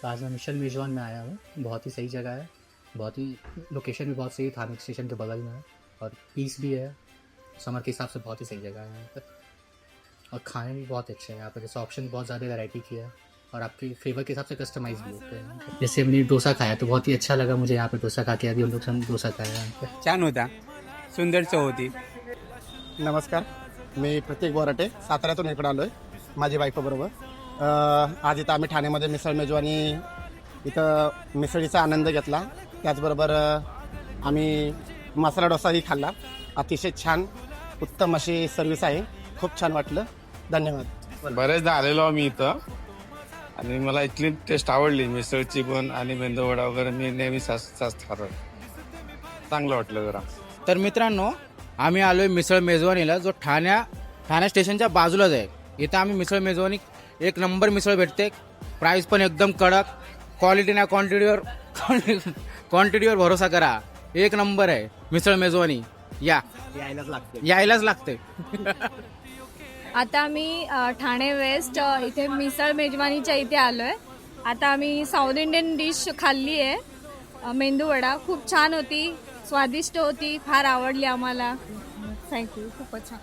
तो आज मैं मिशन मेजवान में आया हूँ। बहुत ही सही जगह है, बहुत ही लोकेशन भी बहुत सही है, थाने स्टेशन के बगल में है और पीस भी है। समर के हिसाब से बहुत ही सही जगह है यहाँ पर और खाने भी बहुत अच्छे हैं यहाँ पर। जैसे ऑप्शन बहुत ज़्यादा वैरायटी की है और आपके फेवर के हिसाब से कस्टमाइज़ भी होते हैं। जैसे हमने डोसा खाया तो बहुत ही अच्छा लगा मुझे यहाँ पे डोसा खा के। अभी हम लोग डोसा खाया यहाँ पे। छान होता, सुंदर चव होती. नमस्कार, मी प्रतीक बोराटे साताऱ्यातून इकडं आलो आहे माझी बायकोबरोबर. आज इथं आम्ही ठाण्यामध्ये मिसळ मेजवानी इथं मिसळीचा आनंद घेतला. त्याचबरोबर आम्ही मसाला डोसाही खाल्ला. अतिशय छान उत्तम अशी सर्विस आहे, खूप छान वाटलं. धन्यवाद. बरेचदा आलेलो आम्ही इथं आणि मला इथली टेस्ट आवडली, मिसळची पण आणि मेंदूवडा वगैरे मी नेहमी खातो. चांगलं वाटलं जरा. तर मित्रांनो, आम्ही आलोय मिसळ मेजवानीला, जो ठाण्या स्टेशनच्या बाजूलाच आहे. इथं आम्ही मिसळ मेजवानी एक नंबर मिसळ भेटते. प्राइस पण एकदम कडक. क्वालिटी ना क्वांटिटीवर भरोसा करा. एक नंबर आहे मिसळ मेजवानी. यायलाच लागते. आता आम्ही ठाणे वेस्ट इथे मिसळ मेजवानीच्या इथे आलो आहे. आता आम्ही साऊथ इंडियन डिश खाल्ली आहे. मेंदूवडा खूप छान होती, स्वादिष्ट होती, फार आवडली आम्हाला. थँक्यू, खूपच छान.